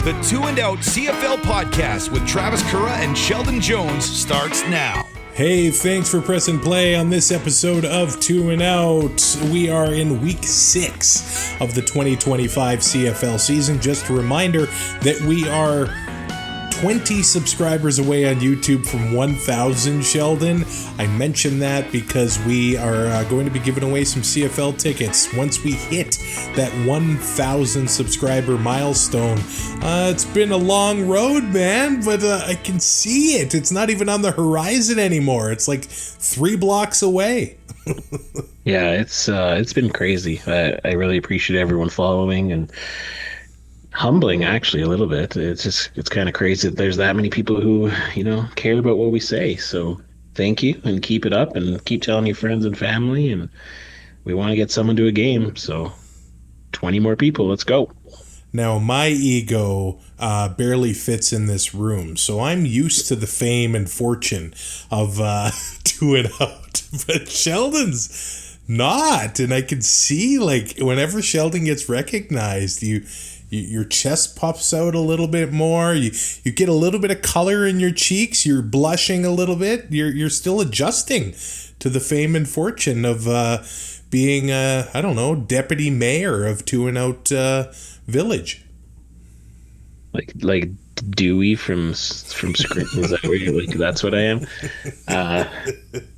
The Two and Out CFL podcast with Travis Currah and Sheldon Jones starts now. Hey, thanks for pressing play on this episode of Two and Out. We are in week 6 of the 2025 CFL season. Just a reminder that we are 20 subscribers away on YouTube from 1,000, Sheldon. I mentioned that because we are going to be giving away some CFL tickets once we hit that 1,000 subscriber milestone. It's been a long road, man, but I can see it. It's not even on the horizon anymore. It's like 3 blocks away. Yeah, it's been crazy. I really appreciate everyone following and humbling, actually, a little bit. It's kind of crazy that there's that many people who, care about what we say. So thank you, and keep it up, and keep telling your friends and family. And we want to get someone to a game. So 20 more people. Let's go. Now, my ego barely fits in this room, so I'm used to the fame and fortune of Two and Out. But Sheldon's not, and I can see, like, whenever Sheldon gets recognized, your chest puffs out a little bit more. You get a little bit of color in your cheeks. You're blushing a little bit. You're still adjusting to the fame and fortune of being deputy mayor of Two and Out Village. Like Dewey from Scranton. Is that where you're like? That's what I am.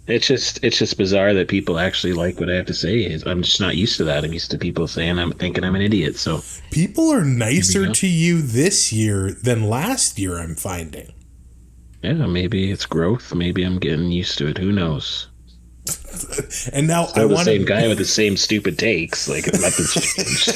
It's just bizarre that people actually like what I have to say. I'm just not used to that. I'm used to people saying I'm an idiot. So people are nicer to you this year than last year, I'm finding. Yeah, maybe it's growth. Maybe I'm getting used to it. Who knows? And now I want the same guy with the same stupid takes. Like nothing's changed.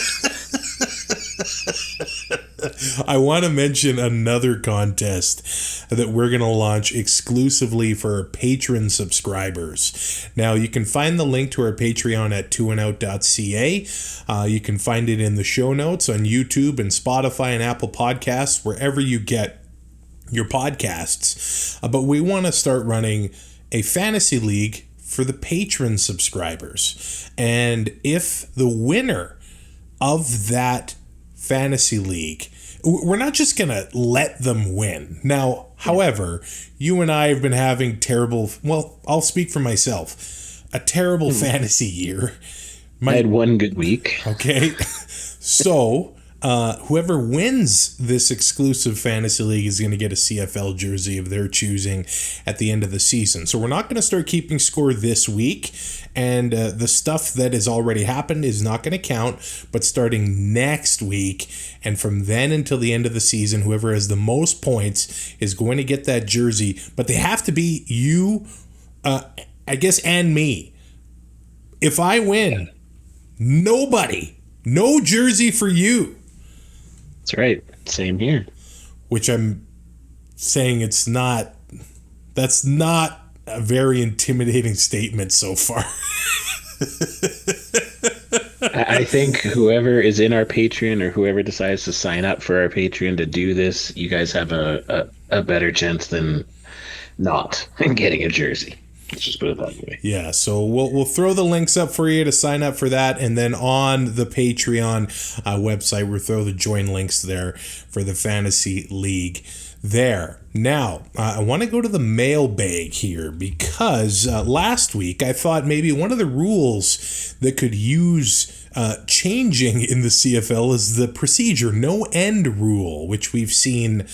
I want to mention another contest that we're going to launch exclusively for our patron subscribers. Now, you can find the link to our Patreon at twoandout.ca. You can find it in the show notes on YouTube and Spotify and Apple Podcasts, wherever you get your podcasts. But we want to start running a fantasy league for the patron subscribers. And if the winner of that fantasy league, we're not just going to let them win. Now, however, you and I have been having I'll speak for myself, a terrible fantasy year. I had one good week. Okay. So, whoever wins this exclusive fantasy league is going to get a CFL jersey of their choosing at the end of the season. So we're not going to start keeping score this week, and the stuff that has already happened is not going to count, but starting next week and from then until the end of the season, whoever has the most points is going to get that jersey, but they have to be you, I guess, and me. If I win, no jersey for you. That's right. Same here. Which I'm saying that's not a very intimidating statement so far. I think whoever is in our Patreon or whoever decides to sign up for our Patreon to do this, you guys have a better chance than not getting a jersey. Let's just put it that way. Yeah, so we'll throw the links up for you to sign up for that, and then on the Patreon website, we'll throw the join links there for the Fantasy League there. Now, I want to go to the mailbag here because last week I thought maybe one of the rules that could use changing in the CFL is the procedure no end rule, which we've seen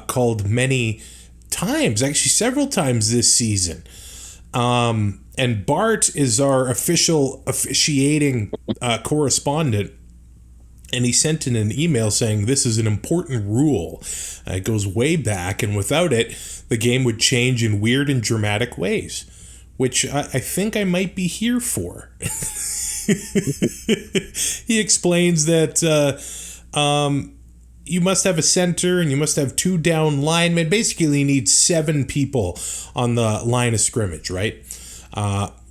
called many times, actually several times this season. And Bart is our officiating correspondent, and he sent in an email saying this is an important rule. It goes way back, and without it, the game would change in weird and dramatic ways, which I think I might be here for. He explains that you must have a center and you must have 2 down linemen. Basically, you need 7 people on the line of scrimmage, right?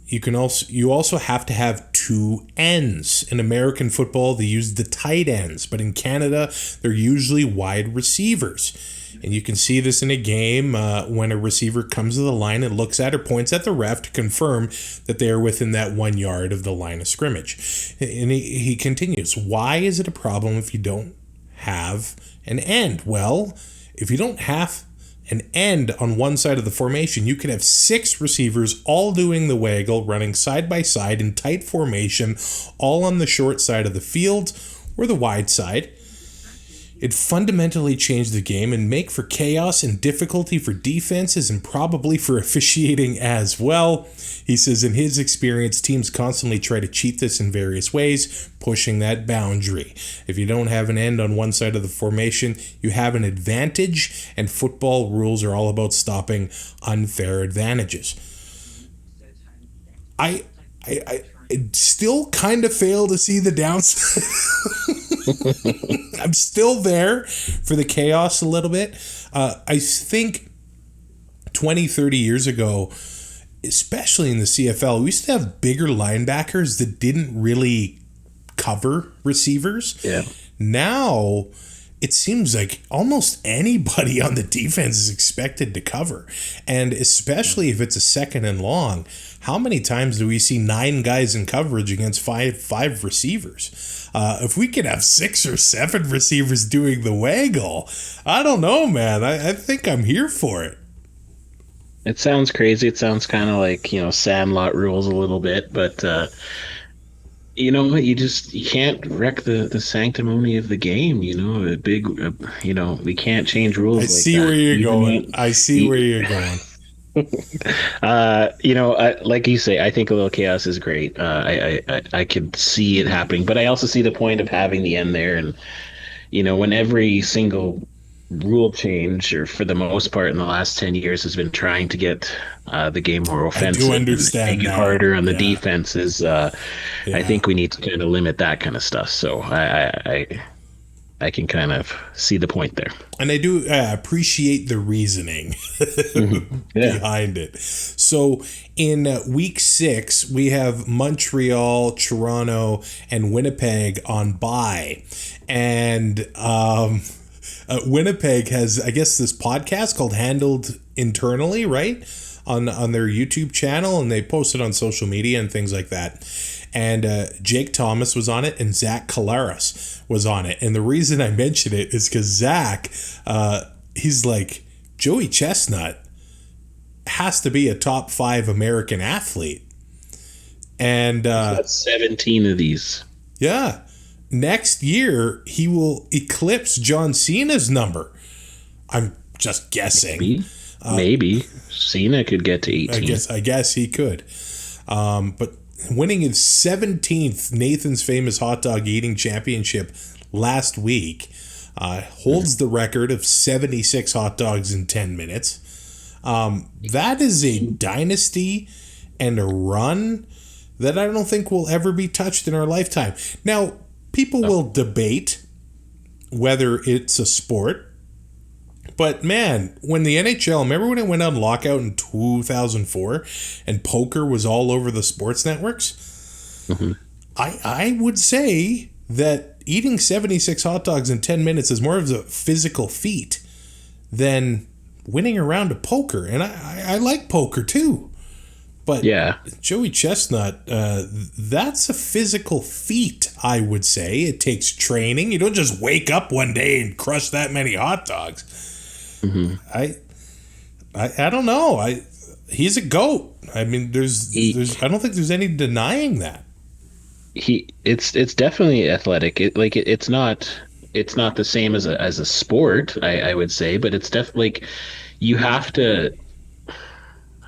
You also have to have 2 ends. In American football, they use the tight ends, but in Canada, they're usually wide receivers. And you can see this in a game when a receiver comes to the line and looks at or points at the ref to confirm that they are within that 1 yard of the line of scrimmage. And he continues, why is it a problem if you don't have an end? Well, if you don't have an end on one side of the formation, you could have 6 receivers all doing the waggle, running side by side in tight formation, all on the short side of the field or the wide side. It fundamentally changed the game and make for chaos and difficulty for defenses and probably for officiating as well. He says in his experience, teams constantly try to cheat this in various ways, pushing that boundary. If you don't have an end on one side of the formation, you have an advantage, and football rules are all about stopping unfair advantages. I still kind of fail to see the downside. I'm still there for the chaos a little bit. I think 20, 30 years ago, especially in the CFL, we used to have bigger linebackers that didn't really cover receivers. Yeah. Now, it seems like almost anybody on the defense is expected to cover. And especially if it's a second and long, how many times do we see 9 guys in coverage against five receivers? If we could have 6 or 7 receivers doing the waggle, I don't know, man. I think I'm here for it. It sounds crazy. It sounds kind of like, Sandlot rules a little bit, but you know what? You can't wreck the sanctimony of the game. We can't change rules. I see where you're going. I see where you're going. Like you say, I think a little chaos is great. I could see it happening, but I also see the point of having the end there. And when every single rule change, or for the most part in the last 10 years, has been trying to get the game more offensive, I do understand, make it harder on the defenses. I think we need to kind of limit that kind of stuff. So I can kind of see the point there. And I do appreciate the reasoning behind it. So in week 6, we have Montreal, Toronto, and Winnipeg on bye. And Winnipeg has, I guess, this podcast called Handled Internally, right? On their YouTube channel, and they post it on social media and things like that. And Jake Thomas was on it, and Zach Collaros was on it. And the reason I mention it is because Zach, he's like, Joey Chestnut has to be a top 5 American athlete. And that's 17 of these. Yeah. Next year, he will eclipse John Cena's number. I'm just guessing. Maybe. Cena could get to 18. I guess he could. But winning his 17th Nathan's Famous Hot Dog Eating Championship last week, holds the record of 76 hot dogs in 10 minutes. That is a dynasty and a run that I don't think will ever be touched in our lifetime. Now, people will debate whether it's a sport. But man, when the NHL, remember when it went on lockout in 2004 and poker was all over the sports networks? Mm-hmm. I would say that eating 76 hot dogs in 10 minutes is more of a physical feat than winning a round of poker. And I like poker too. But yeah, Joey Chestnut, that's a physical feat, I would say. It takes training. You don't just wake up one day and crush that many hot dogs. Mm-hmm. I don't know. He's a GOAT. I mean, there's I don't think there's any denying that. It's definitely athletic. It's not the same as a sport, I would say, but it's definitely like you have to.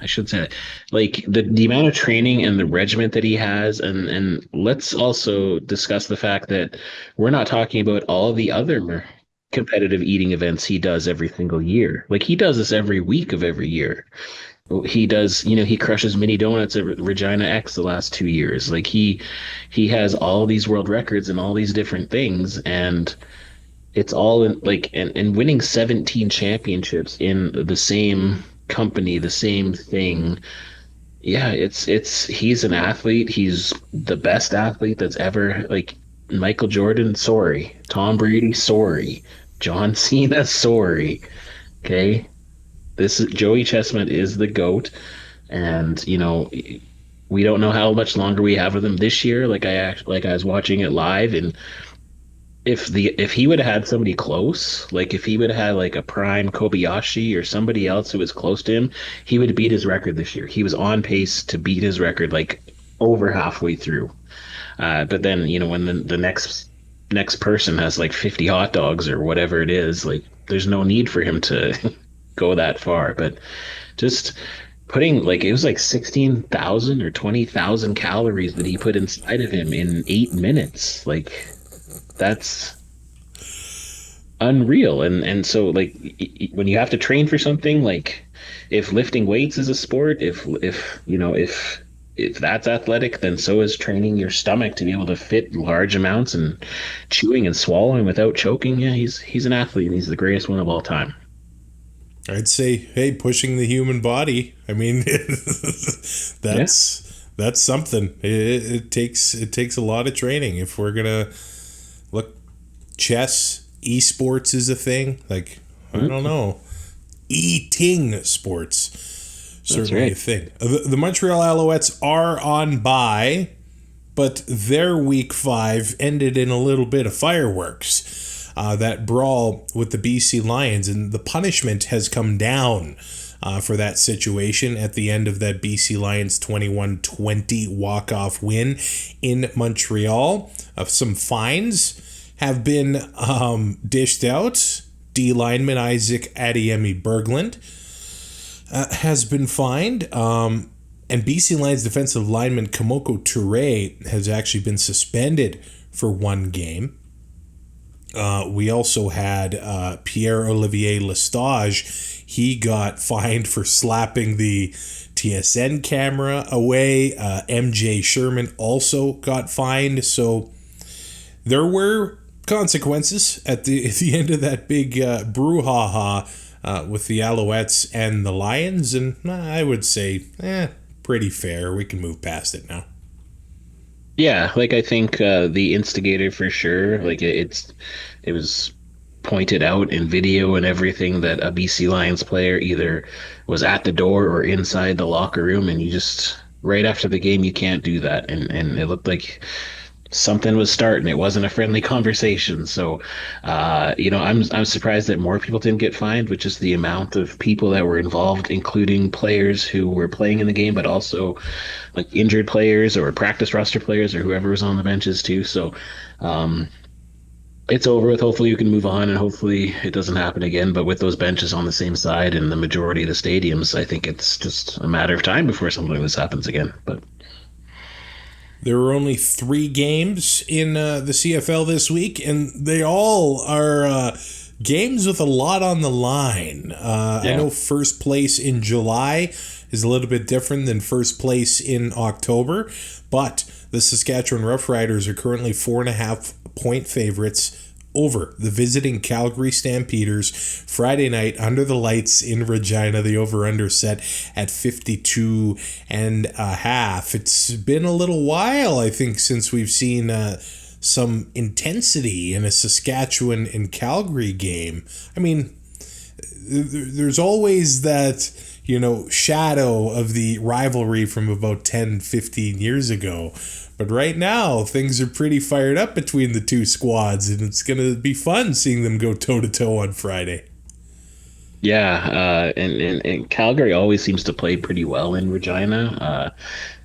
I should say that. Like the amount of training and the regiment that he has, and let's also discuss the fact that we're not talking about all the other competitive eating events he does every single year. Like he does this every week of every year. He does, he crushes mini donuts at Regina X the last 2 years. Like he has all these world records and all these different things, and it's all in and winning 17 championships in the same company, the same thing. Yeah, he's an athlete. He's the best athlete that's ever, like Michael Jordan, sorry. Tom Brady, sorry. John Cena, sorry. Okay. Joey Chestnut is the GOAT, and we don't know how much longer we have with him this year. I was watching it live, and if he would have had somebody close, like if he would have had like a prime Kobayashi or somebody else who was close to him, he would have beat his record this year. He was on pace to beat his record like over halfway through. But then, when the next person has like 50 hot dogs or whatever it is, like there's no need for him to go that far. But just putting like it was like 16,000 or 20,000 calories that he put inside of him in 8 minutes. Like that's unreal. And so like when you have to train for something, like if lifting weights is a sport, if that's athletic, then so is training your stomach to be able to fit large amounts and chewing and swallowing without choking. Yeah, he's an athlete and he's the greatest one of all time. I'd say, hey, pushing the human body. I mean, that's something. It takes a lot of training. If we're gonna look, chess, esports is a thing. Like, I don't know, eating sports. Certainly a thing. The Montreal Alouettes are on bye, but their week 5 ended in a little bit of fireworks. That brawl with the BC Lions, and the punishment has come down for that situation at the end of that BC Lions 21-20 walk-off win in Montreal. Some fines have been dished out. D lineman Isaac Adiemi Berglund has been fined. And BC Lions defensive lineman Kamoko Toure has actually been suspended for 1 game. We also had Pierre-Olivier Lestage. He got fined for slapping the TSN camera away. MJ Sherman also got fined. So there were consequences at the end of that big brouhaha with the Alouettes and the Lions. And I would say, pretty fair. We can move past it now. Yeah, like I think the instigator for sure, like it was pointed out in video and everything that a BC Lions player either was at the door or inside the locker room, and you just right after the game you can't do that, and it looked like something was starting. It wasn't a friendly conversation. So, I'm surprised that more people didn't get fined, which is the amount of people that were involved, including players who were playing in the game, but also like injured players or practice roster players or whoever was on the benches too. So, it's over with. Hopefully you can move on and hopefully it doesn't happen again. But with those benches on the same side and the majority of the stadiums, I think it's just a matter of time before something like this happens again. But there were only 3 games in the CFL this week, and they all are games with a lot on the line. I know first place in July is a little bit different than first place in October, but the Saskatchewan Roughriders are currently 4.5-point favorites over the visiting Calgary Stampeders Friday night under the lights in Regina. The over-under set at 52.5. It's been a little while, I think, since we've seen some intensity in a Saskatchewan and Calgary game. I mean, there's always that, shadow of the rivalry from about 10, 15 years ago. But right now, things are pretty fired up between the two squads, and it's going to be fun seeing them go toe-to-toe on Friday. Yeah, and Calgary always seems to play pretty well in Regina.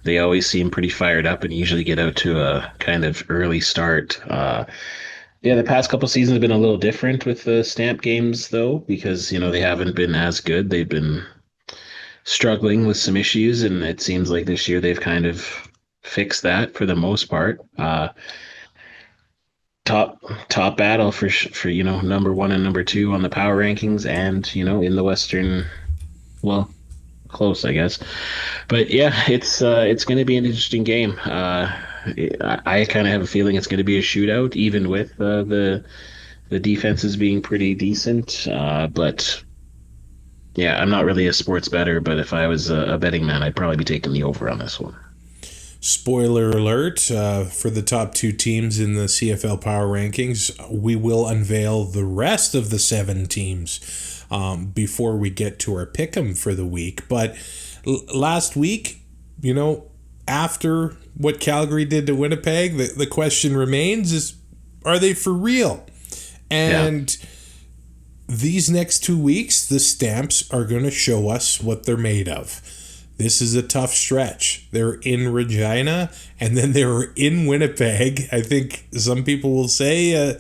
They always seem pretty fired up and usually get out to a kind of early start. The past couple seasons have been a little different with the Stamp games, though, because, they haven't been as good. They've been struggling with some issues, and it seems like this year they've kind of fixed that for the most part. Top battle for number 1 and number 2 on the power rankings, and in the Western, well, close I guess. But yeah, it's going to be an interesting game. I kind of have a feeling it's going to be a shootout, even with the defenses being pretty decent. But yeah, I'm not really a sports bettor, but if I was a betting man, I'd probably be taking the over on this one. Spoiler alert, for the top 2 teams in the CFL Power Rankings, we will unveil the rest of the 7 teams before we get to our pick'em for the week. But last week, after what Calgary did to Winnipeg, the question remains is, are they for real? And these next 2 weeks, the Stamps are going to show us what they're made of. This is a tough stretch. They're in Regina, and then they were in Winnipeg. I think some people will say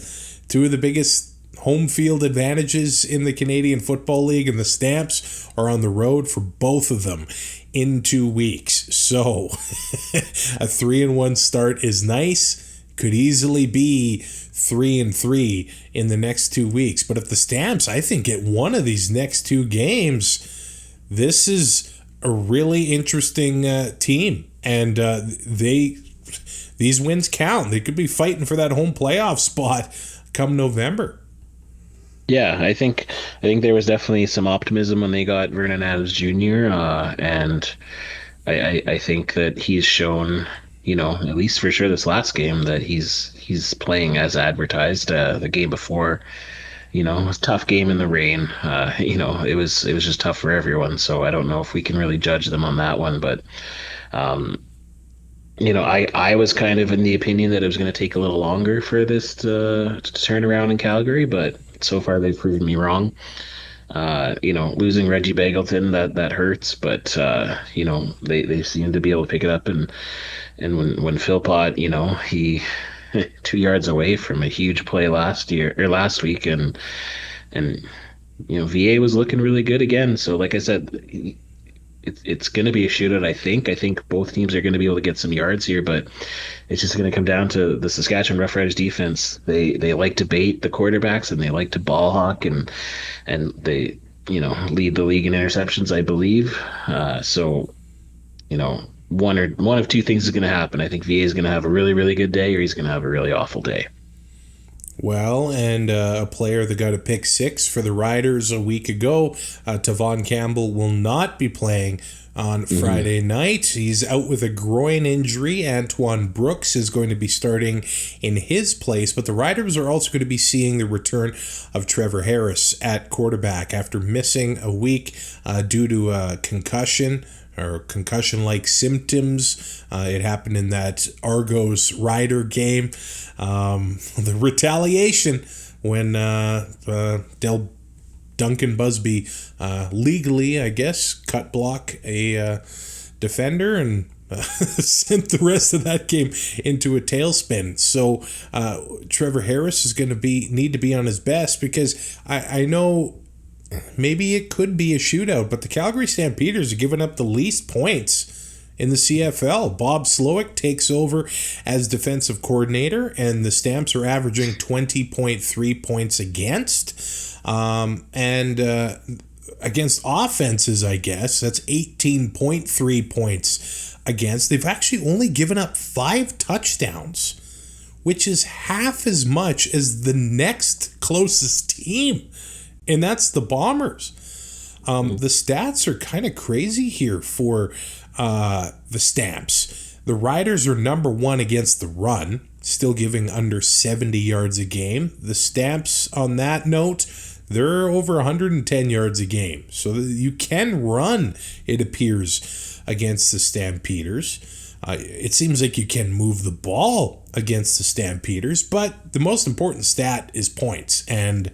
two of the biggest home field advantages in the Canadian Football League, and the Stamps are on the road for both of them in 2 weeks. So a 3-1 start is nice. Could easily be 3-3 in the next 2 weeks. But if the Stamps, I think, get one of these next two games, this is a really interesting team, and these wins count. They could be fighting for that home playoff spot come November. Yeah, I think there was definitely some optimism when they got Vernon Adams Jr. And I think that he's shown, at least for sure this last game, that he's playing as advertised. The game before, it was a tough game in the rain. It was just tough for everyone. So I don't know if we can really judge them on that one. But, I was kind of in the opinion that it was going to take a little longer for this to turn around in Calgary. But so far they've proven me wrong. Losing Reggie Bagleton, that hurts. But, they seem to be able to pick it up. And when Philpott, he 2 yards away from a huge play last week, and VA was looking really good again. So like I said, it's going to be a shootout. I think both teams are going to be able to get some yards here, but it's just going to come down to the Saskatchewan Roughriders defense. They like to bait the quarterbacks, and they like to ball hawk, and they lead the league in interceptions, I believe. So one of two things is going to happen. I think VA is going to have a really, really good day, or he's going to have a really awful day. Well, and a player that got a pick six for the Riders a week ago, Tavon Campbell, will not be playing on Friday night. He's out with a groin injury. Antoine Brooks is going to be starting in his place, but the Riders are also going to be seeing the return of Trevor Harris at quarterback after missing a week due to a concussion or concussion-like symptoms. It happened in that Argos Rider game. The retaliation when Duncan Busby legally, I guess, cut block a defender and sent the rest of that game into a tailspin. So Trevor Harris is going to need to be on his best, because I know maybe it could be a shootout, but the Calgary Stampeders are giving up the least points in the CFL. Bob Slowick takes over as defensive coordinator, and the Stamps are averaging 20.3 points against. And against offenses, I guess, that's 18.3 points against. They've actually only given up 5 touchdowns, which is half as much as the next closest team, and that's the Bombers. The stats are kind of crazy here for the Stamps. The Riders are number 1 against the run, still giving under 70 yards a game. The Stamps, on that note, they're over 110 yards a game. So you can run, it appears, against the Stampeders. It seems like you can move the ball against the Stampeders, but the most important stat is points. And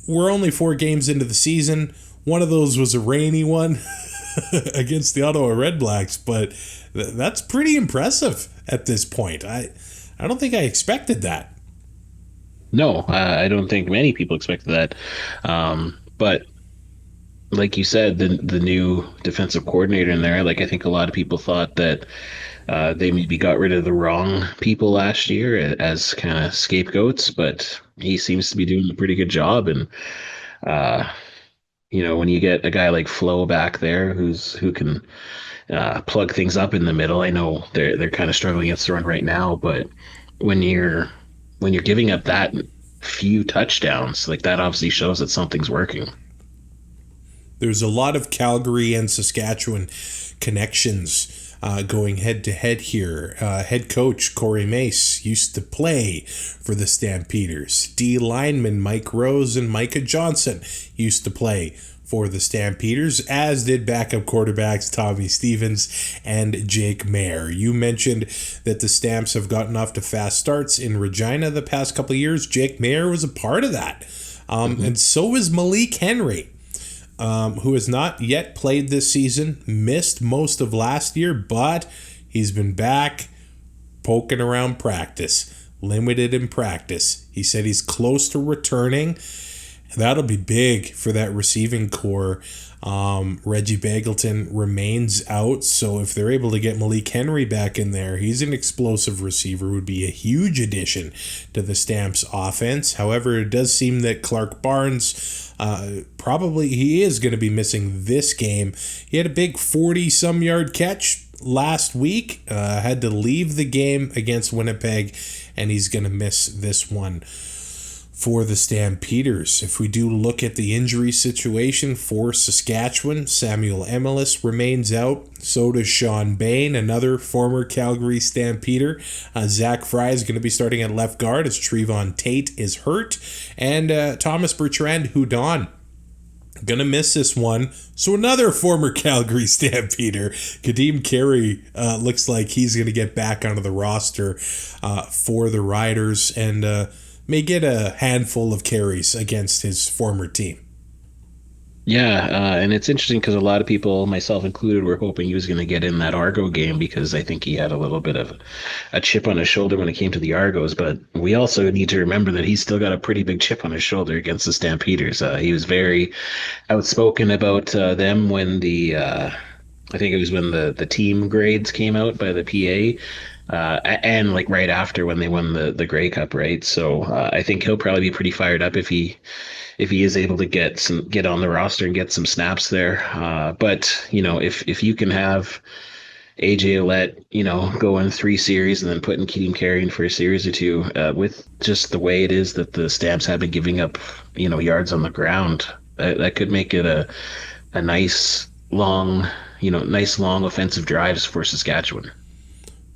we're only 4 games into the season. One of those was a rainy one against the Ottawa RedBlacks, but that's pretty impressive at this point. I don't think I expected that. No, I don't think many people expected that. But like you said, the new defensive coordinator in there, I think a lot of people thought that they maybe got rid of the wrong people last year as kind of scapegoats, but he seems to be doing a pretty good job. And when you get a guy like Flo back there who can plug things up in the middle, I know they're kind of struggling against the run right now, but when you're giving up that few touchdowns, that obviously shows that something's working. There's a lot of Calgary and Saskatchewan connections going head-to-head here. Head coach Corey Mace used to play for the Stampeders. D lineman Mike Rose and Micah Johnson used to play for the Stampeders, as did backup quarterbacks Tommy Stevens and Jake Mayer. You mentioned that the Stamps have gotten off to fast starts in Regina the past couple of years. Jake Mayer was a part of that. And so is Malik Henry, who has not yet played this season, missed most of last year, but he's been back poking around practice, limited in practice. He said he's close to returning. That'll be big for that receiving core. Reggie Bagleton remains out, so if they're able to get Malik Henry back in there, he's an explosive receiver, would be a huge addition to the Stamps offense. However, it does seem that Clark Barnes, probably he is going to be missing this game. He had a big 40-some yard catch last week, had to leave the game against Winnipeg, and he's going to miss this one for the Stampeders. If we do look at the injury situation for Saskatchewan, Samuel Emelis remains out. So does Sean Bain, another former Calgary Stampeder. Zach Fry is going to be starting at left guard as Trevon Tate is hurt. And Thomas Bertrand Houdon going to miss this one. So another former Calgary Stampeder, Kadeem Carey, looks like he's going to get back onto the roster for the Riders and may get a handful of carries against his former team. Yeah, and it's interesting because a lot of people, myself included, were hoping he was going to get in that Argo game because I think he had a little bit of a chip on his shoulder when it came to the Argos. But we also need to remember that he's still got a pretty big chip on his shoulder against the Stampeders. He was very outspoken about them when I think it was when the team grades came out by the PA. And like right after when they won the Grey Cup, right? So I think he'll probably be pretty fired up if he is able to get on the roster and get some snaps there. But if you can have AJ Ouellette, go in 3 series and then putting Kadeem Carey in for a series or 2, with just the way it is that the Stamps have been giving up, yards on the ground, that could make it a nice long offensive drives for Saskatchewan.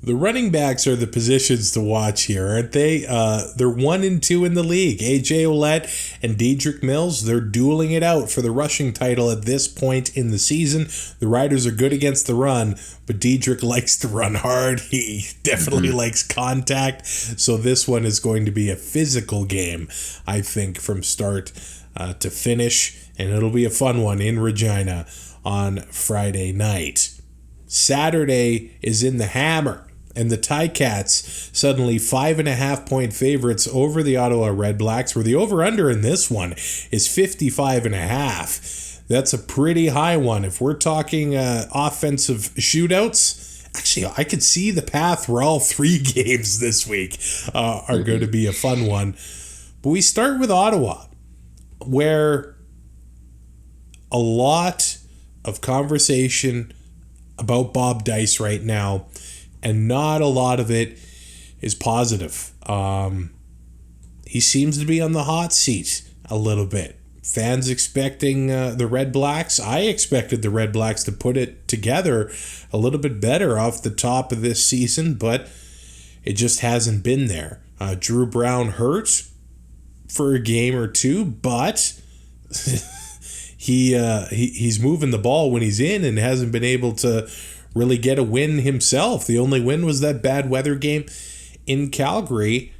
The running backs are the positions to watch here, aren't they? They're 1 and 2 in the league. AJ Ouellette and Dedrick Mills, they're dueling it out for the rushing title at this point in the season. The Riders are good against the run, but Dedrick likes to run hard. He definitely likes contact. So this one is going to be a physical game, I think, from start to finish. And it'll be a fun one in Regina on Friday night. Saturday is in the Hammer. And the Ticats suddenly 5.5-point favorites over the Ottawa RedBlacks, where the over-under in this one is 55.5. That's a pretty high one. If we're talking offensive shootouts, actually, I could see the path where all 3 games this week are going to be a fun one. But we start with Ottawa, where a lot of conversation about Bob Dice right now, and not a lot of it is positive. He seems to be on the hot seat a little bit. Fans expecting the RedBlacks. I expected the RedBlacks to put it together a little bit better off the top of this season, but it just hasn't been there. Drew Brown hurt for a game or 2, but he's moving the ball when he's in and hasn't been able to really get a win himself. The only win was that bad weather game in Calgary,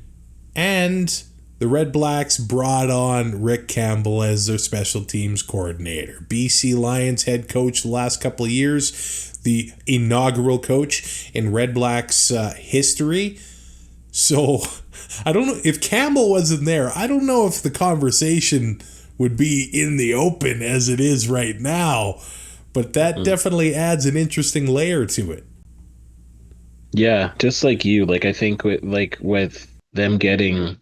and the RedBlacks brought on Rick Campbell as their special teams coordinator. BC Lions head coach the last couple of years, the inaugural coach in RedBlacks history. So I don't know if Campbell wasn't there. I don't know if the conversation would be in the open as it is right now. But that definitely adds an interesting layer to it. Yeah, just like you, I think with them getting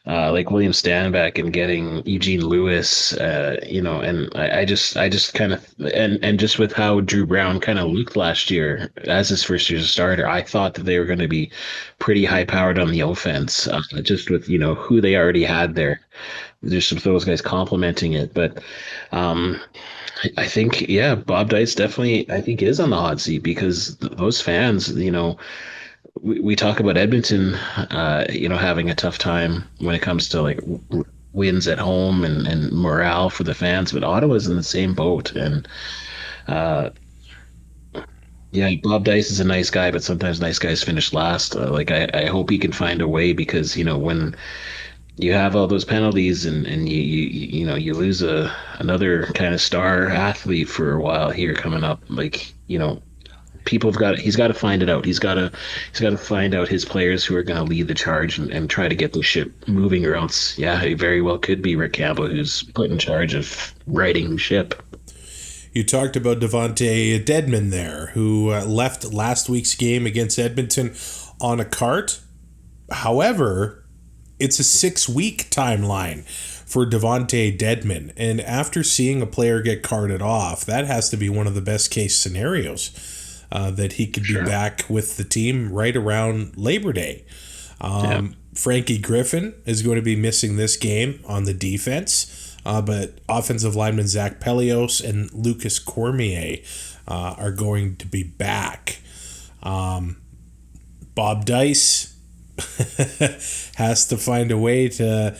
like William Stanback and getting Eugene Lewis, and I just kind of and just with how Drew Brown kind of looked last year as his first year as a starter, I thought that they were going to be pretty high powered on the offense, just with who they already had there. There's some of those guys complementing it, but I think Bob Dice definitely I think is on the hot seat because those fans, we talk about Edmonton, having a tough time when it comes to like wins at home and morale for the fans, but Ottawa's in the same boat. And Bob Dice is a nice guy, but sometimes nice guys finish last. I hope he can find a way because when you have all those penalties and you lose another kind of star athlete for a while here coming up, he's got to find it out. He's got to find out his players who are going to lead the charge and try to get the ship moving, or else, he very well could be Rick Campbell who's put in charge of righting the ship. You talked about Devontae Dedmon there, who left last week's game against Edmonton on a cart. However, it's a 6-week timeline for Devontae Dedmon. And after seeing a player get carted off, that has to be one of the best case scenarios. That he could be back with the team right around Labor Day. Frankie Griffin is going to be missing this game on the defense, but offensive lineman Zach Pelios and Lucas Cormier are going to be back. Bob Dice has to find a way to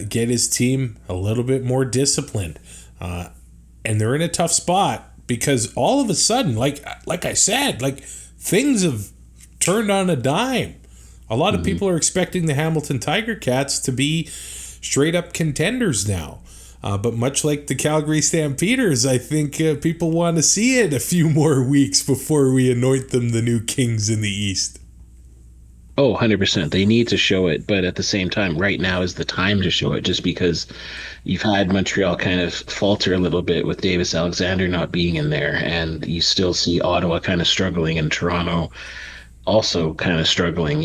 get his team a little bit more disciplined. And they're in a tough spot because all of a sudden, like I said, things have turned on a dime. A lot of people are expecting the Hamilton Tiger Cats to be straight up contenders now. But much like the Calgary Stampeders, I think people want to see it a few more weeks before we anoint them the new kings in the East. Oh, 100%. They need to show it, but at the same time, right now is the time to show it, just because you've had Montreal kind of falter a little bit with Davis Alexander not being in there, and you still see Ottawa kind of struggling and Toronto also kind of struggling.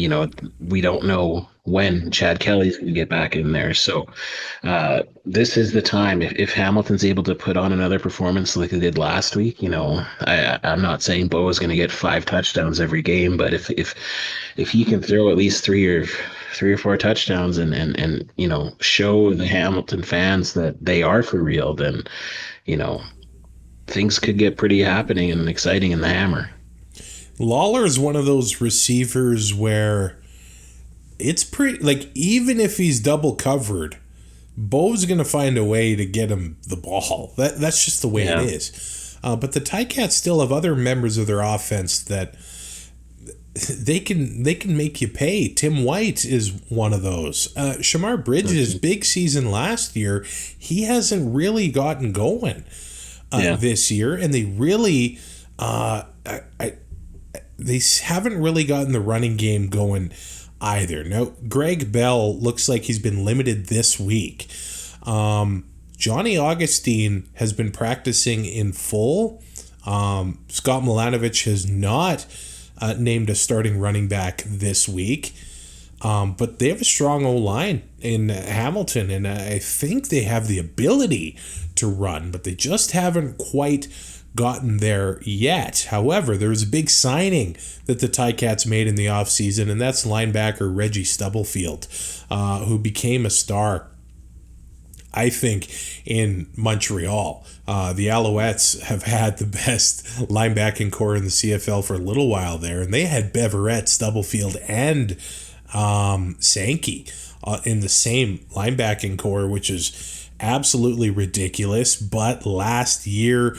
We don't know when Chad Kelly's going to get back in there. So this is the time. If Hamilton's able to put on another performance like they did last week, I'm not saying Bo is going to get 5 touchdowns every game, but if he can throw at least three or four touchdowns and show the Hamilton fans that they are for real, then things could get pretty happening and exciting in the Hammer. Lawler is one of those receivers where it's pretty, even if he's double covered, Bo's going to find a way to get him the ball. That's just the way it is. But the Ticats still have other members of their offense that they can make you pay. Tim White is one of those. Shamar Bridges' big season last year, he hasn't really gotten going this year, and they really they haven't really gotten the running game going either. Now, Greg Bell looks like he's been limited this week. Johnny Augustine has been practicing in full. Scott Milanovic has not named a starting running back this week. But they have a strong O-line in Hamilton, and I think they have the ability to run, but they just haven't quite gotten there yet. However, there was a big signing that the Ticats made in the offseason, and that's linebacker Reggie Stubblefield, who became a star, I think, in Montreal. The Alouettes have had the best linebacking core in the CFL for a little while there, and they had Beverett, Stubblefield, and Sankey in the same linebacking core, which is absolutely ridiculous. But last year,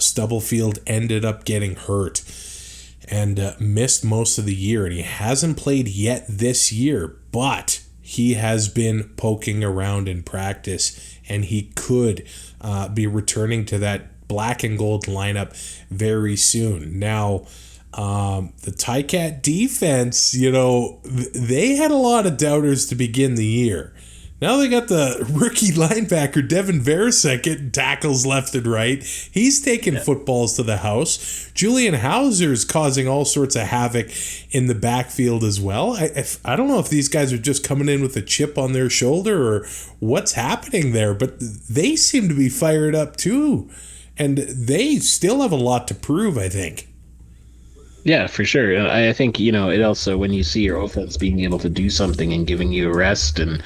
Stubblefield ended up getting hurt and missed most of the year, and he hasn't played yet this year, but he has been poking around in practice, and he could be returning to that black and gold lineup very soon. Now, the Ticat defense, they had a lot of doubters to begin the year. Now they got the rookie linebacker, Devin Veresek, getting tackles left and right. He's taking footballs to the house. Julian Hauser is causing all sorts of havoc in the backfield as well. I don't know if these guys are just coming in with a chip on their shoulder or what's happening there, but they seem to be fired up too. And they still have a lot to prove, I think. Yeah, for sure. I think, it also, when you see your offense being able to do something and giving you a rest, and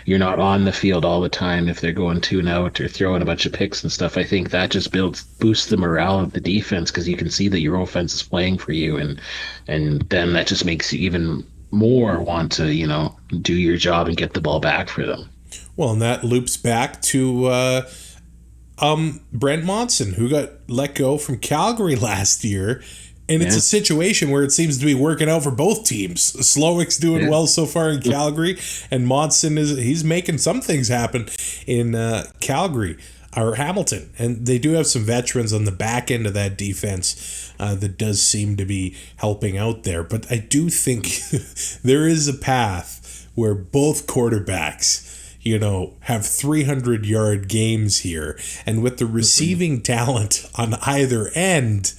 you're not on the field all the time if they're going 2-and-out or throwing a bunch of picks and stuff, I think that just boosts the morale of the defense, because you can see that your offense is playing for you, and then that just makes you even more want to, do your job and get the ball back for them. Well, and that loops back to Brent Monson, who got let go from Calgary last year. And it's a situation where it seems to be working out for both teams. Slowick's doing well so far in Calgary, and Monson he's making some things happen in Calgary or Hamilton. And they do have some veterans on the back end of that defense that does seem to be helping out there. But I do think there is a path where both quarterbacks, have 300-yard games here. And with the receiving talent on either end,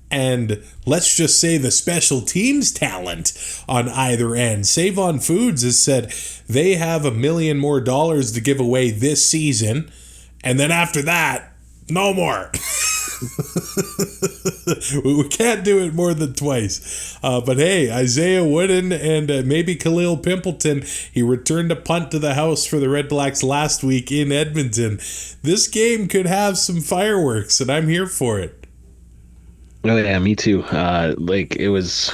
and let's just say the special teams talent on either end. Save On Foods has said they have $1 million more to give away this season, and then after that, no more. We can't do it more than twice. But hey, Isaiah Wooden and maybe Khalil Pimpleton, he returned a punt to the house for the RedBlacks last week in Edmonton. This game could have some fireworks, and I'm here for it. Oh yeah, me too. It was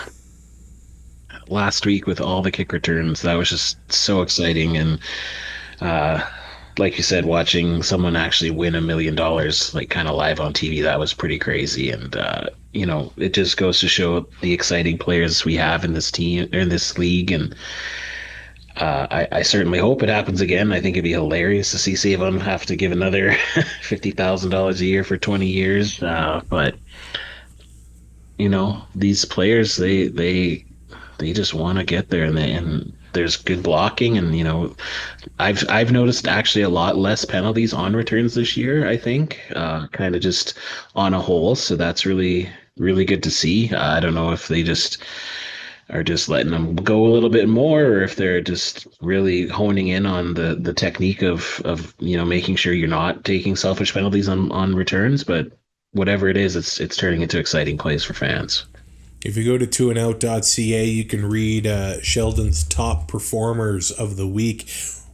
last week with all the kick returns. That was just so exciting, and like you said, watching someone actually win $1 million, kind of live on TV, that was pretty crazy. And it just goes to show the exciting players we have in this team, in this league, and I certainly hope it happens again. I think it'd be hilarious to see Savon have to give another $50,000 a year for 20 years, but. These players, they just want to get there, and there's good blocking, and I've noticed actually a lot less penalties on returns this year, I think, kind of just on a whole, so that's really, really good to see. I don't know if they just are just letting them go a little bit more, or if they're just really honing in on the technique of making sure you're not taking selfish penalties on returns, but whatever it is, it's turning into exciting plays for fans. If you go to 2andout.ca, you can read Sheldon's top performers of the week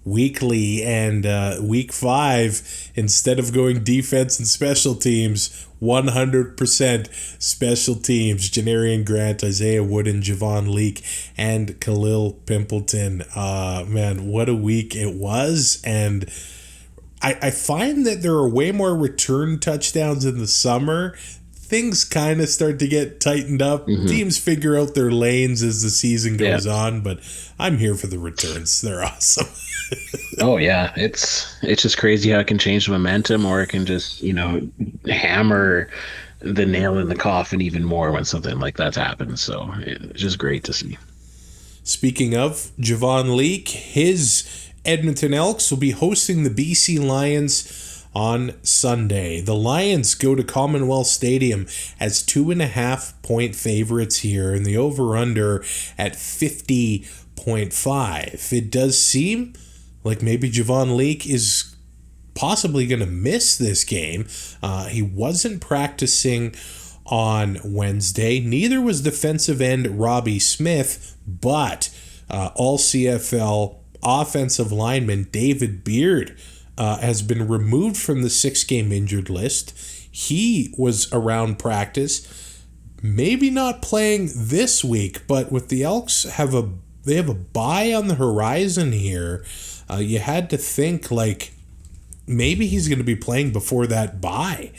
weekly, and week 5, instead of going defense and special teams, 100% special teams. Janarian Grant, Isaiah Wooden, Javon Leake, and Khalil Pimpleton. Man, what a week it was. And I find that there are way more return touchdowns in the summer. Things kind of start to get tightened up. Mm-hmm. Teams figure out their lanes as the season goes on, but I'm here for the returns. They're awesome. Oh yeah, it's just crazy how it can change the momentum, or it can just hammer the nail in the coffin even more when something like that happens. So it's just great to see. Speaking of Javon Leake, his Edmonton Elks will be hosting the BC Lions on Sunday. The Lions go to Commonwealth Stadium as 2.5-point favorites here, and the over-under at 50.5. It does seem like maybe Javon Leake is possibly going to miss this game. He wasn't practicing on Wednesday. Neither was defensive end Robbie Smith, but all CFL offensive lineman David Beard has been removed from the 6-game injured list. He was around practice, maybe not playing this week, but with the Elks they have a bye on the horizon here. You had to think maybe he's going to be playing before that bye,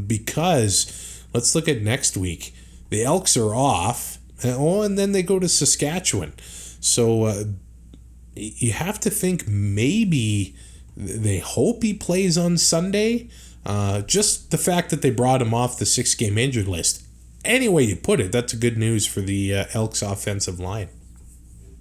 because let's look at next week. The Elks are off, and then they go to Saskatchewan. So you have to think maybe they hope he plays on Sunday. Just the fact that they brought him off the 6-game injured list. Any way you put it, that's good news for the Elks offensive line.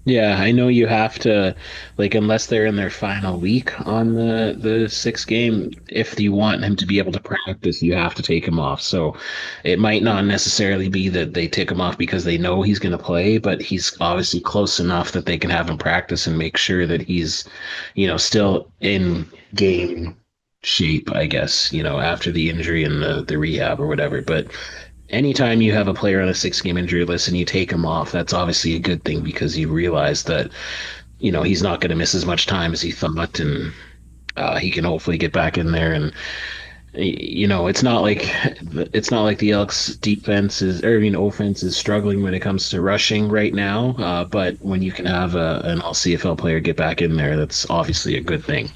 Yeah, I know you have to, like, unless they're in their final week on the sixth game, if you want him to be able to practice, you have to take him off. So it might not necessarily be that they take him off because they know he's going to play, but he's obviously close enough that they can have him practice and make sure that he's, still in game shape, I guess, after the injury and the rehab or whatever. But anytime you have a player on a 6 game injury list and you take him off, that's obviously a good thing because you realize that, he's not going to miss as much time as he thought, and he can hopefully get back in there. And it's not like the Elks defense offense is struggling when it comes to rushing right now. But when you can have an all CFL player get back in there, that's obviously a good thing.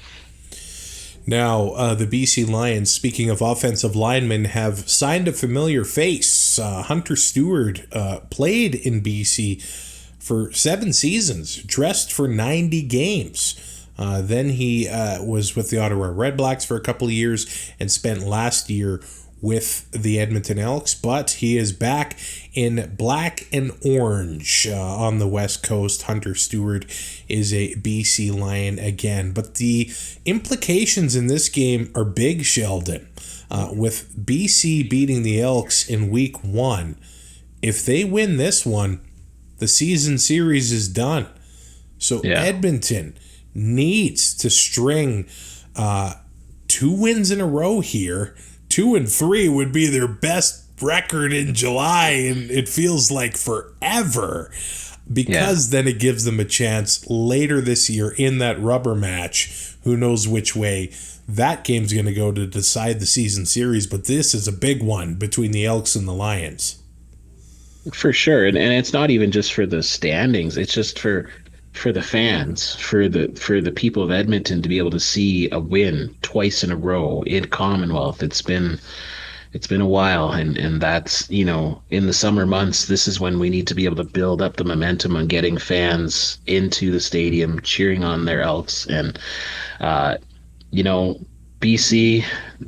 Now, the BC Lions, speaking of offensive linemen, have signed a familiar face. Hunter Stewart played in BC for 7 seasons, dressed for 90 games. Then he was with the Ottawa RedBlacks for a couple of years and spent last year with the Edmonton Elks, but he is back in black and orange on the West Coast. Hunter Stewart is a BC Lion again, but the implications in this game are big, Sheldon. With BC beating the Elks in week 1, if they win this one, the season series is done. So Edmonton needs to string 2 wins in a row here. 2 and 3 would be their best record in July, and it feels like forever, because then it gives them a chance later this year in that rubber match. Who knows which way that game's going to go to decide the season series, but this is a big one between the Elks and the Lions. For sure, and it's not even just for the standings; it's just for the fans, for the people of Edmonton to be able to see a win twice in a row in Commonwealth. It's been a while, and that's, in the summer months, this is when we need to be able to build up the momentum on getting fans into the stadium cheering on their Elks. And BC,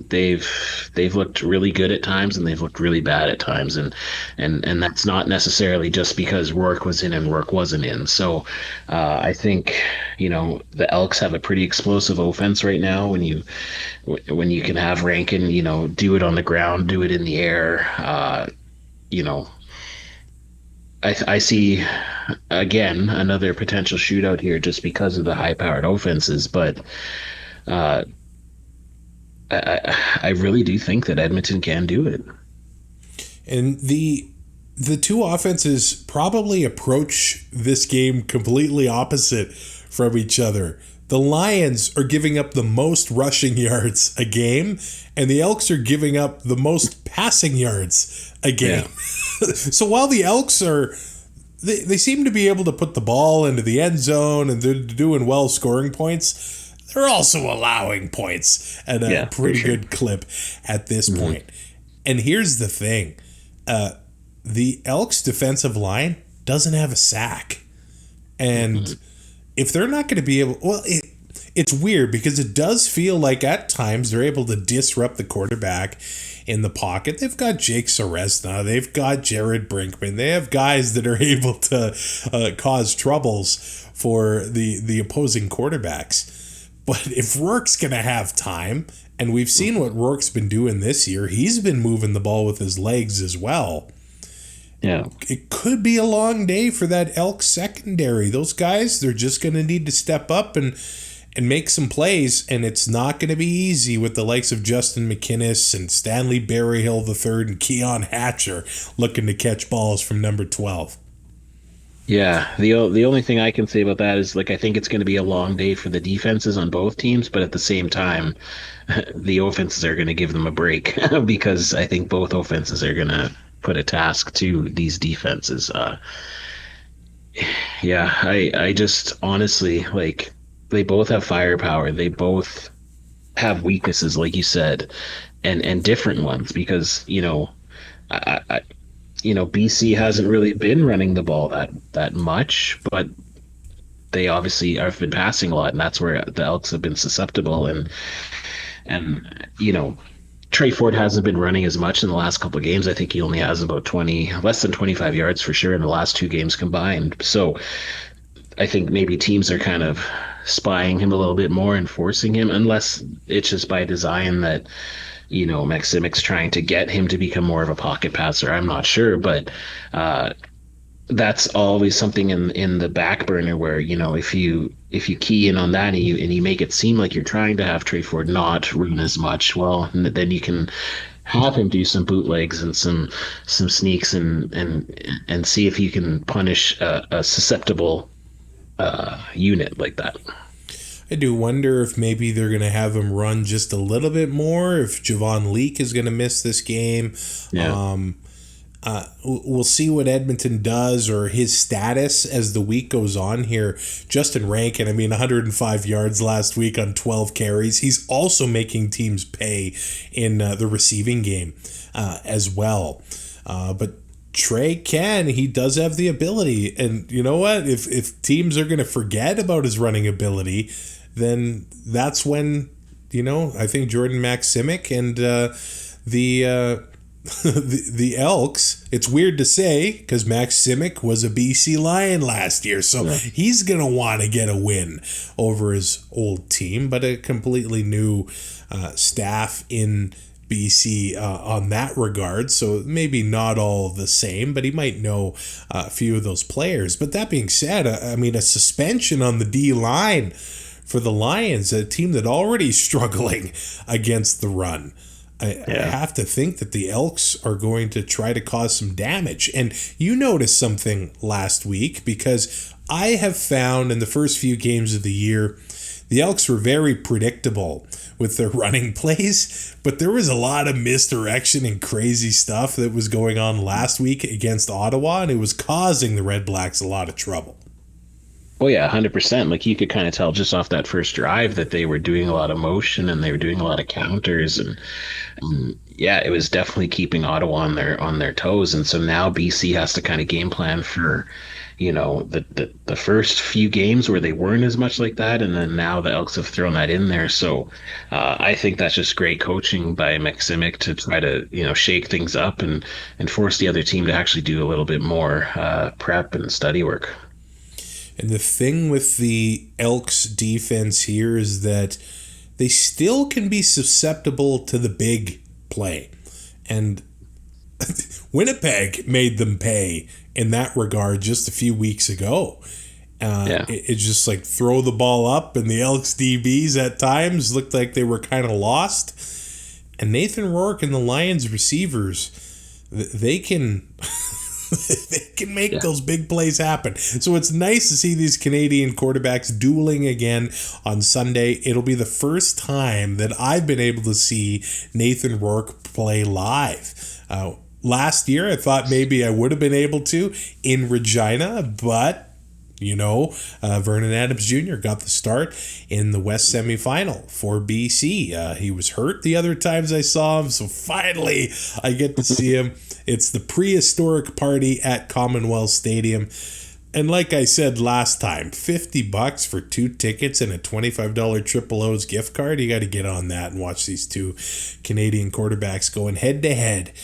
they've looked really good at times, and they've looked really bad at times, and that's not necessarily just because Rourke was in and Rourke wasn't in. So I think the Elks have a pretty explosive offense right now. When you can have Rankin, do it on the ground, do it in the air. I see again another potential shootout here just because of the high-powered offenses, but. I really do think that Edmonton can do it. And the 2 offenses probably approach this game completely opposite from each other. The Lions are giving up the most rushing yards a game, and the Elks are giving up the most passing yards a game. Yeah. So while the Elks they seem to be able to put the ball into the end zone and they're doing well scoring points, they're also allowing points at a pretty good clip at this point. And here's the thing. The Elks defensive line doesn't have a sack. And if they're not going to be able... Well, it's weird because it does feel like at times they're able to disrupt the quarterback in the pocket. They've got Jake Seresna. They've got Jared Brinkman. They have guys that are able to cause troubles for the opposing quarterbacks. But if Rourke's going to have time, and we've seen what Rourke's been doing this year, he's been moving the ball with his legs as well. Yeah. It could be a long day for that Elk secondary. Those guys, they're just going to need to step up and make some plays, and it's not going to be easy with the likes of Justin McInnes and Stanley Berryhill III and Keon Hatcher looking to catch balls from number 12. Yeah, the only thing I can say about that is, I think it's going to be a long day for the defenses on both teams, but at the same time, the offenses are going to give them a break because I think both offenses are going to put a task to these defenses. I just honestly, they both have firepower. They both have weaknesses, like you said, and different ones because, BC hasn't really been running the ball that much, but they obviously have been passing a lot, and that's where the Elks have been susceptible. And Trey Ford hasn't been running as much in the last couple of games. I think he only has about less than 25 yards for sure in the last 2 games combined. So I think maybe teams are kind of spying him a little bit more and forcing him, unless it's just by design that, Maximic's trying to get him to become more of a pocket passer. I'm not sure, but that's always something in the back burner where, if you key in on that and you make it seem like you're trying to have Trey Ford not run as much, well, then you can have him do some bootlegs and some sneaks and see if you can punish a susceptible unit like that. I do wonder if maybe they're going to have him run just a little bit more, if Javon Leake is going to miss this game. Yeah. We'll see what Edmonton does or his status as the week goes on here. Justin Rankin, 105 yards last week on 12 carries. He's also making teams pay in the receiving game as well. But Trey he does have the ability. And you know what? If teams are going to forget about his running ability, then that's when, I think Jordan Maximic and the Elks, it's weird to say because Max Simic was a BC Lion last year, so he's going to want to get a win over his old team, but a completely new staff in BC on that regard, so maybe not all the same, but he might know a few of those players. But that being said, a suspension on the D-line for the Lions, a team that already is struggling against the run. I have to think that the Elks are going to try to cause some damage. And you noticed something last week, because I have found in the first few games of the year, the Elks were very predictable with their running plays, but there was a lot of misdirection and crazy stuff that was going on last week against Ottawa, and it was causing the RedBlacks a lot of trouble. Oh yeah, 100%. Like, you could kind of tell just off that first drive that they were doing a lot of motion and they were doing a lot of counters, and yeah, it was definitely keeping Ottawa on their toes. And so now BC has to kind of game plan for, the first few games where they weren't as much like that, and then now the Elks have thrown that in there. So I think that's just great coaching by Maximic to try to shake things up and force the other team to actually do a little bit more prep and study work. And the thing with the Elks defense here is that they still can be susceptible to the big play. And Winnipeg made them pay in that regard just a few weeks ago. It's just like throw the ball up, and the Elks DBs at times looked like they were kind of lost. And Nathan Rourke and the Lions receivers, they can... they can make those big plays happen. So it's nice to see these Canadian quarterbacks dueling again on Sunday. It'll be the first time that I've been able to see Nathan Rourke play live. Last year, I thought maybe I would have been able to in Regina, but Vernon Adams Jr. got the start in the West semifinal for BC. He was hurt the other times I saw him, so finally I get to see him. It's the prehistoric party at Commonwealth Stadium. And like I said last time, $50 for 2 tickets and a $25 Triple O's gift card. You got to get on that and watch these two Canadian quarterbacks going head to head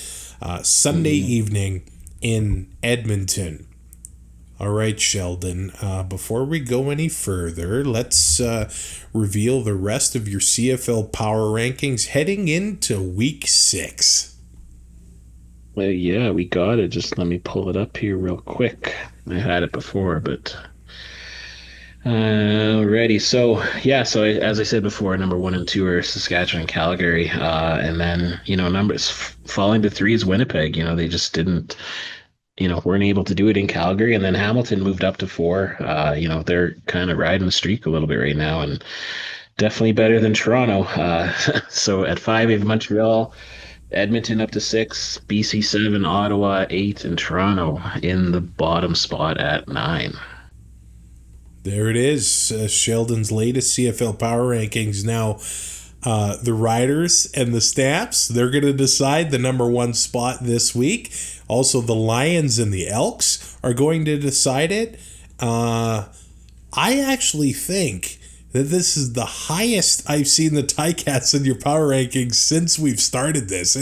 Sunday evening in Edmonton. All right, Sheldon, before we go any further, let's reveal the rest of your CFL power rankings heading into Week 6. Well, yeah, we got it. Just let me pull it up here real quick. I had it before, but... Alrighty, so as I said before, number 1 and 2 are Saskatchewan and Calgary, and then, numbers falling to 3 is Winnipeg. They just didn't... weren't able to do it in Calgary, and then Hamilton moved up to 4. They're kind of riding the streak a little bit right now, and definitely better than Toronto. So at 5, we have Montreal, Edmonton up to 6, BC 7, Ottawa 8, and Toronto in the bottom spot at 9. There it is, Sheldon's latest CFL power rankings. Now, the Riders and the Stamps, they're going to decide the number 1 spot this week. Also, the Lions and the Elks are going to decide it. I actually think that this is the highest I've seen the Ticats in your power rankings since we've started this.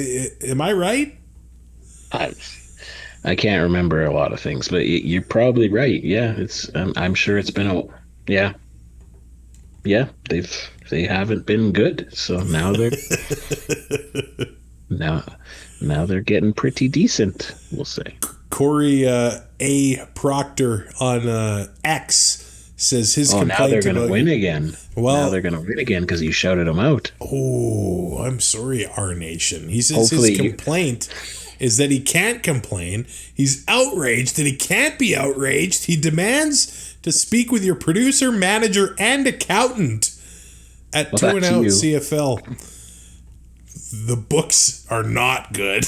Am I right? I can't remember a lot of things, but you're probably right. Yeah, I'm sure it's been yeah, yeah. They haven't been good, so now now they're getting pretty decent. We'll say. Corey A. Proctor on X says his complaint now they're going to win again. Well, now they're going to win again because you shouted them out. Oh, I'm sorry, R Nation. He says his complaint is that he can't complain. He's outraged that he can't be outraged. He demands to speak with your producer, manager, and accountant at 2 and Out CFL. The books are not good.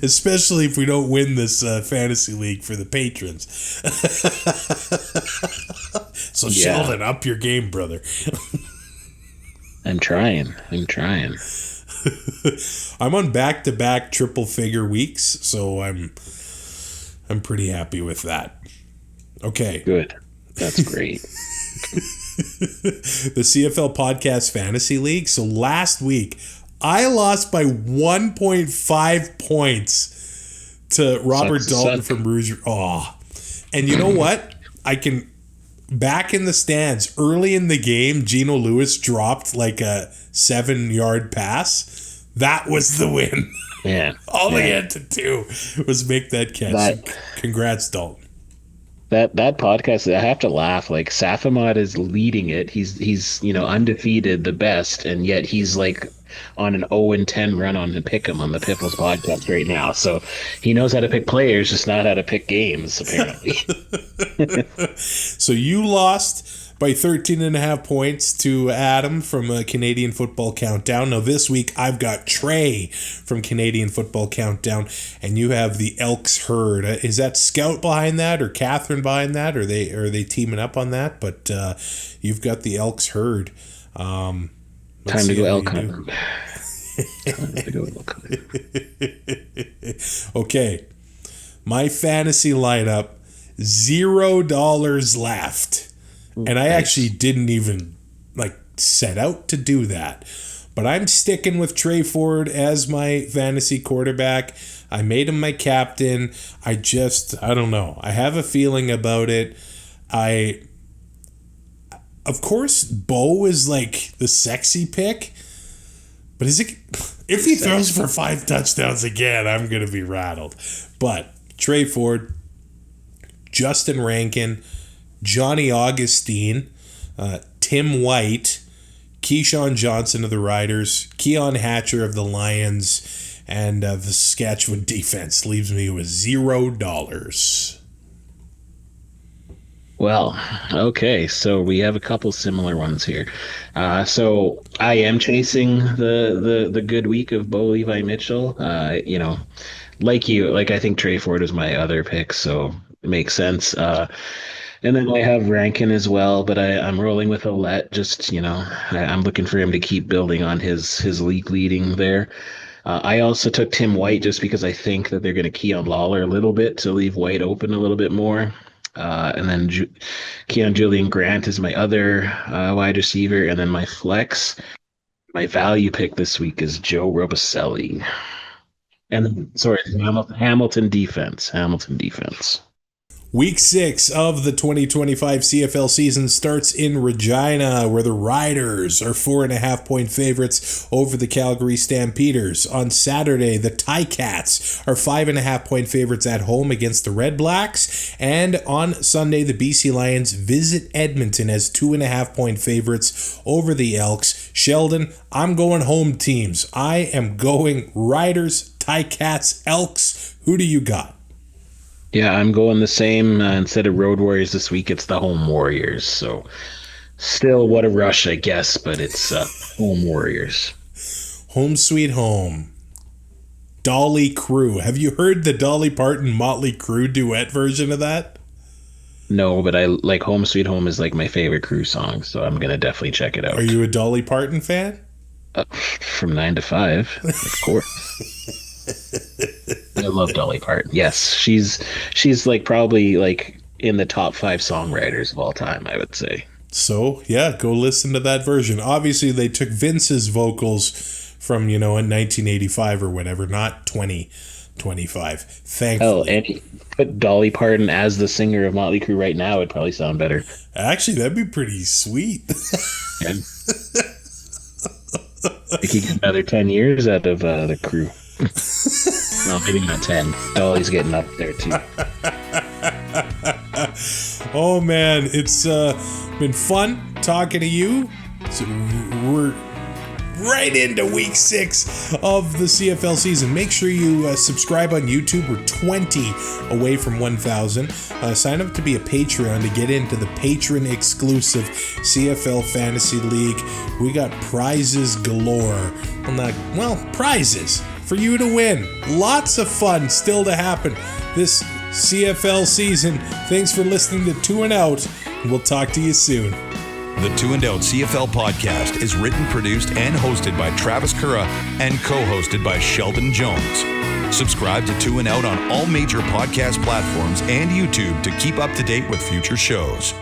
Especially if we don't win this fantasy league for the patrons. So Sheldon, up your game, brother. I'm trying. I'm on back-to-back triple-figure weeks, so I'm pretty happy with that. Okay. Good. That's great. The CFL Podcast Fantasy League. So last week, I lost by 1.5 points to Robert Dalton from Rouge. Oh, and you know what? I can back in the stands early in the game. Geno Lewis dropped like a 7-yard pass. That was the win. Yeah. All they had to do was make that catch. Congrats, Dalton. That podcast, I have to laugh. Like Safamod is leading it. He's undefeated, the best, and yet he's like on an 0-10 run on the Pick'em on the Piffles podcast right now. So he knows how to pick players, just not how to pick games, apparently. So you lost by 13.5 points to Adam from Canadian Football Countdown. Now this week I've got Trey from Canadian Football Countdown, and you have the Elks Herd. Is that Scout behind that, or Catherine behind that, or are they teaming up on that? But you've got the Elks Herd. Time to go elk hunting. Okay, my fantasy lineup, $0 left. And I actually didn't even set out to do that. But I'm sticking with Trey Ford as my fantasy quarterback. I made him my captain. I don't know. I have a feeling about it. Of course, Bo is the sexy pick. But if he throws for 5 touchdowns again, I'm going to be rattled. But Trey Ford, Justin Rankin, Johnny Augustine, Tim White, Keyshawn Johnson of the Riders, Keon Hatcher of the Lions, and the Saskatchewan defense leaves me with $0. Well, okay, so we have a couple similar ones here. So I am chasing the good week of Bo Levi Mitchell. Like you, I think Trey Ford is my other pick, so it makes sense. And then I have Rankin as well, but I'm rolling with Oulette. Just, I'm looking for him to keep building on his league leading there. I also took Tim White just because I think that they're going to key on Lawler a little bit to leave White open a little bit more. And then Keon Julian Grant is my other wide receiver. And then my flex, my value pick this week is Joe Robicelli. And then, Hamilton defense. Week 6 of the 2025 CFL season starts in Regina, where the Riders are 4.5-point favorites over the Calgary Stampeders. On Saturday, the Ticats are 5.5-point favorites at home against the RedBlacks. And on Sunday, the BC Lions visit Edmonton as 2.5-point favorites over the Elks. Sheldon, I'm going home teams. I am going Riders, Ticats, Elks. Who do you got? Yeah, I'm going the same. Instead of Road Warriors this week, it's the Home Warriors. So still, what a rush, I guess, but it's Home Warriors. Home sweet home. Dolly Crew. Have you heard the Dolly Parton Motley Crue duet version of that? No, but I like Home Sweet Home is my favorite Crue song, so I'm going to definitely check it out. Are you a Dolly Parton fan? From 9 to 5, of course. I love Dolly Parton. Yes, she's probably in the top 5 songwriters of all time, I would say. So, yeah, go listen to that version. Obviously, they took Vince's vocals from, in 1985 or whatever, not 2025. Thankfully. Oh, and put Dolly Parton as the singer of Motley Crue right now would probably sound better. Actually, that'd be pretty sweet. Yeah. We could get another 10 years out of the Crue. No, maybe not 10. Dolly's getting up there too. Oh man, it's been fun talking to you. So we're right into week 6 of the CFL season. Make sure you subscribe on YouTube. We're 20 away from 1,000. Sign up to be a Patreon to get into the patron exclusive CFL Fantasy League. We got prizes galore. Prizes for you to win. Lots of fun still to happen this CFL season. Thanks for listening to 2 and Out. We'll talk to you soon. The 2 and Out CFL podcast is written, produced, and hosted by Travis Currah and co-hosted by Sheldon Jones. Subscribe to 2 and Out on all major podcast platforms and YouTube to keep up to date with future shows.